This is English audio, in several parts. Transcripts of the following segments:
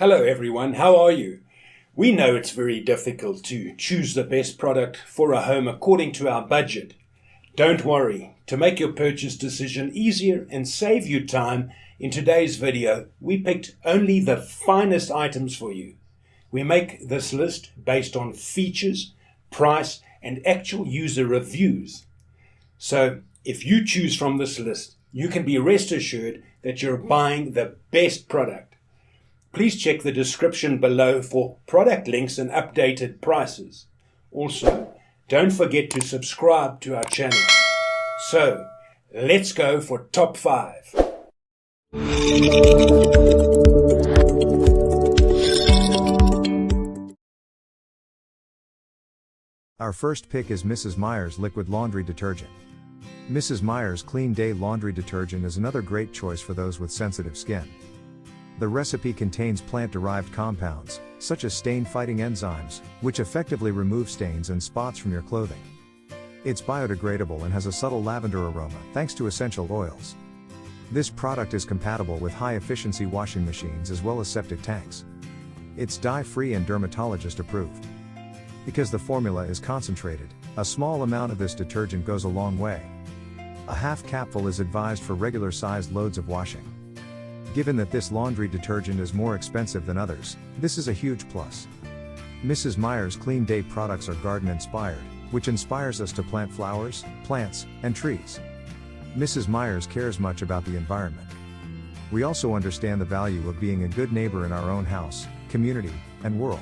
Hello everyone, how are you? We know it's very difficult to choose the best product for a home according to our budget. Don't worry, to make your purchase decision easier and save you time, in today's video we picked only the finest items for you. We make this list based on features, price and actual user reviews. So if you choose from this list, you can be rest assured that you're buying the best product. Please check the description below for product links and updated prices. Also, don't forget to subscribe to our channel. So, let's go for top 5. Our first pick is Mrs. Meyer's Liquid Laundry Detergent. Mrs. Meyer's Clean Day Laundry Detergent is another great choice for those with sensitive skin. The recipe contains plant-derived compounds, such as stain-fighting enzymes, which effectively remove stains and spots from your clothing. It's biodegradable and has a subtle lavender aroma thanks to essential oils. This product is compatible with high-efficiency washing machines as well as septic tanks. It's dye-free and dermatologist-approved. Because the formula is concentrated, a small amount of this detergent goes a long way. A half capful is advised for regular-sized loads of washing. Given that this laundry detergent is more expensive than others, this is a huge plus. Mrs. Meyer's Clean Day products are garden-inspired, which inspires us to plant flowers, plants, and trees. Mrs. Meyer's cares much about the environment. We also understand the value of being a good neighbor in our own house, community, and world.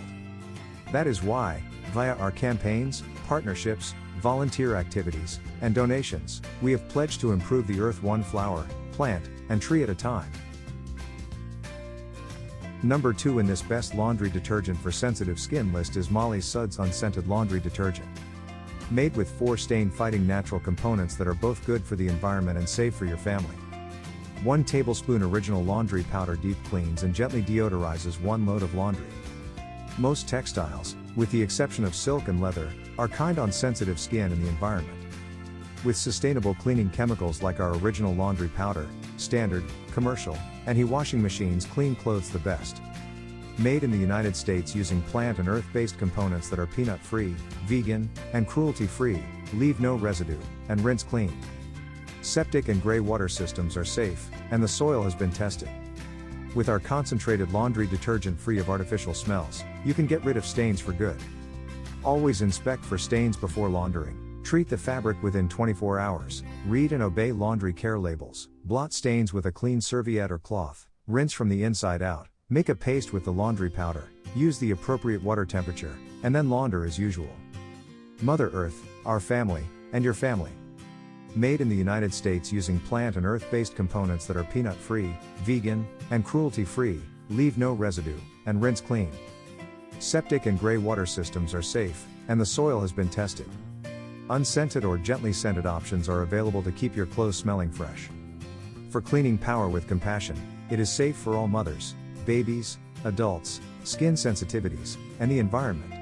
That is why, via our campaigns, partnerships, volunteer activities, and donations, we have pledged to improve the earth one flower, plant, and tree at a time. Number 2 in this best laundry detergent for sensitive skin list is Molly Suds Unscented Laundry Detergent. Made with 4 stain-fighting natural components that are both good for the environment and safe for your family. 1 tablespoon original laundry powder deep cleans and gently deodorizes 1 load of laundry. Most textiles, with the exception of silk and leather, are kind on sensitive skin and the environment. With sustainable cleaning chemicals like our original laundry powder, standard, commercial, and washing machines clean clothes the best. Made in the United States using plant and earth-based components that are peanut-free, vegan, and cruelty-free, leave no residue, and rinse clean. Septic and gray water systems are safe, and the soil has been tested. With our concentrated laundry detergent free of artificial smells, you can get rid of stains for good. Always inspect for stains before laundering. Treat the fabric within 24 hours, read and obey laundry care labels, blot stains with a clean serviette or cloth, rinse from the inside out, make a paste with the laundry powder, use the appropriate water temperature, and then launder as usual. Mother Earth, our family, and your family. Made in the United States using plant and earth-based components that are peanut-free, vegan, and cruelty-free, leave no residue, and rinse clean. Septic and gray water systems are safe, and the soil has been tested. Unscented or gently scented options are available to keep your clothes smelling fresh. For cleaning power with compassion, it is safe for all mothers, babies, adults, skin sensitivities, and the environment.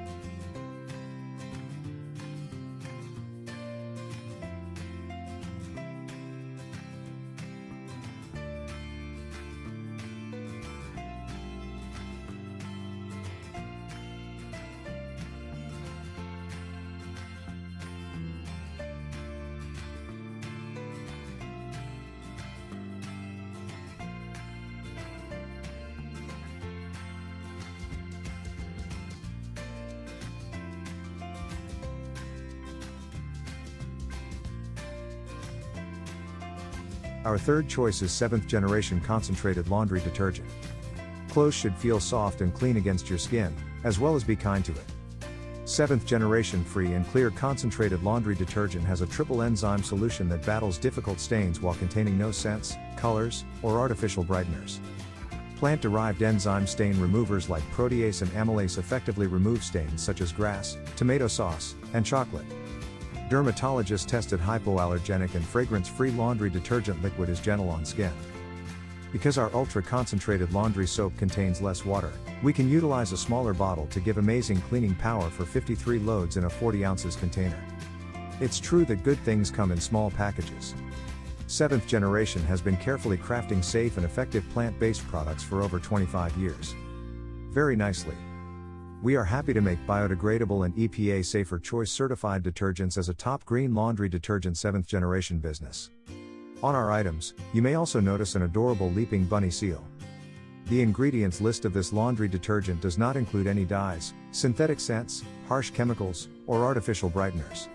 Our third choice is 7th generation concentrated laundry detergent. Clothes should feel soft and clean against your skin, as well as be kind to it. 7th generation free and clear concentrated laundry detergent has a triple enzyme solution that battles difficult stains while containing no scents, colors, or artificial brighteners. Plant-derived enzyme stain removers like protease and amylase effectively remove stains such as grass, tomato sauce, and chocolate. Dermatologist-tested hypoallergenic and fragrance-free laundry detergent liquid is gentle on skin. Because our ultra-concentrated laundry soap contains less water, we can utilize a smaller bottle to give amazing cleaning power for 53 loads in a 40 ounces container. It's true that good things come in small packages. 7th generation has been carefully crafting safe and effective plant-based products for over 25 years. very nicely. We are happy to make biodegradable and EPA safer choice certified detergents as a top green laundry detergent 7th generation business. On our items, you may also notice an adorable leaping bunny seal. The ingredients list of this laundry detergent does not include any dyes, synthetic scents, harsh chemicals, or artificial brighteners.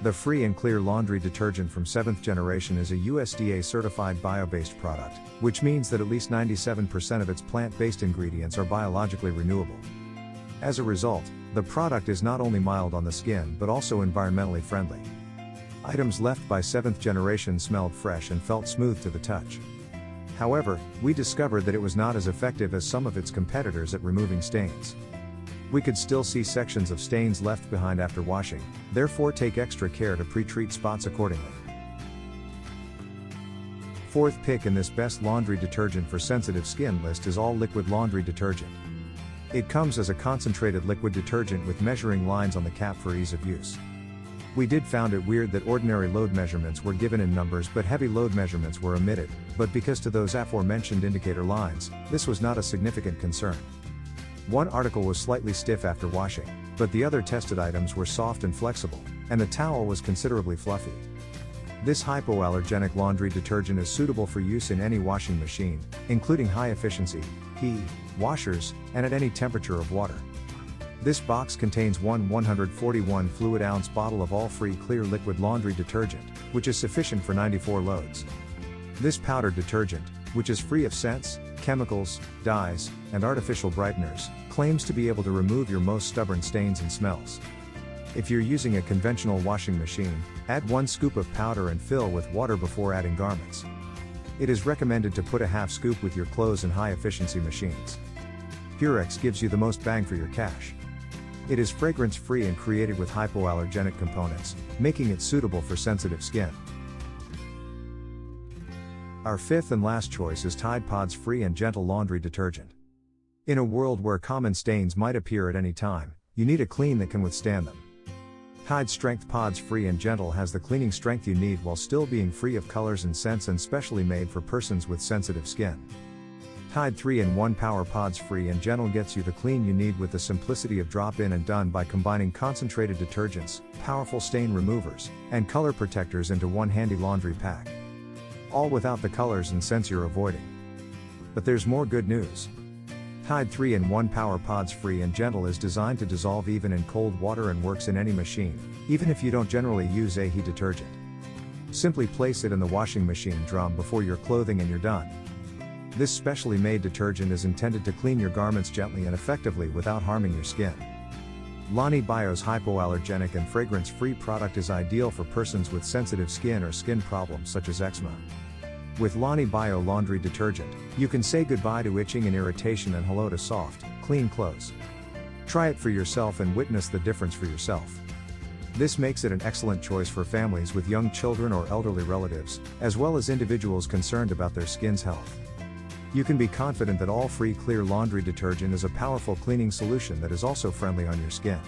The free and clear laundry detergent from 7th generation is a USDA certified bio-based product, which means that at least 97% of its plant-based ingredients are biologically renewable. As a result, the product is not only mild on the skin but also environmentally friendly. Items left by 7th generation smelled fresh and felt smooth to the touch. However, we discovered that it was not as effective as some of its competitors at removing stains. We could still see sections of stains left behind after washing, therefore take extra care to pre-treat spots accordingly. Fourth pick in this best laundry detergent for sensitive skin list is all liquid laundry detergent. It comes as a concentrated liquid detergent with measuring lines on the cap for ease of use. We did found it weird that ordinary load measurements were given in numbers but heavy load measurements were omitted, but because to those aforementioned indicator lines, this was not a significant concern. One article was slightly stiff after washing, but the other tested items were soft and flexible, and the towel was considerably fluffy. This hypoallergenic laundry detergent is suitable for use in any washing machine, including high-efficiency, HE, washers, and at any temperature of water. This box contains one 141 fluid ounce bottle of all free clear liquid laundry detergent, which is sufficient for 94 loads. This powdered detergent, which is free of scents, chemicals, dyes, and artificial brighteners, claims to be able to remove your most stubborn stains and smells. If you're using a conventional washing machine, add 1 scoop of powder and fill with water before adding garments. It is recommended to put a half scoop with your clothes and high-efficiency machines. Purex gives you the most bang for your cash. It is fragrance-free and created with hypoallergenic components, making it suitable for sensitive skin. Our fifth and last choice is Tide Pods Free and Gentle Laundry Detergent. In a world where common stains might appear at any time, you need a clean that can withstand them. Tide Strength Pods Free and Gentle has the cleaning strength you need while still being free of colors and scents and specially made for persons with sensitive skin. Tide 3-in-1 Power Pods Free and Gentle gets you the clean you need with the simplicity of drop in and done by combining concentrated detergents, powerful stain removers, and color protectors into one handy laundry pack. All without the colors and scents you're avoiding. But there's more good news. Tide 3-in-1 Power Pods Free and Gentle is designed to dissolve even in cold water and works in any machine, even if you don't generally use a heat detergent. Simply place it in the washing machine drum before your clothing and you're done. This specially made detergent is intended to clean your garments gently and effectively without harming your skin. Lani Bio's hypoallergenic and fragrance-free product is ideal for persons with sensitive skin or skin problems such as eczema. With Lani Bio laundry detergent, you can say goodbye to itching and irritation and hello to soft, clean clothes. Try it for yourself and witness the difference for yourself. This makes it an excellent choice for families with young children or elderly relatives, as well as individuals concerned about their skin's health. You can be confident that all free clear laundry detergent is a powerful cleaning solution that is also friendly on your skin.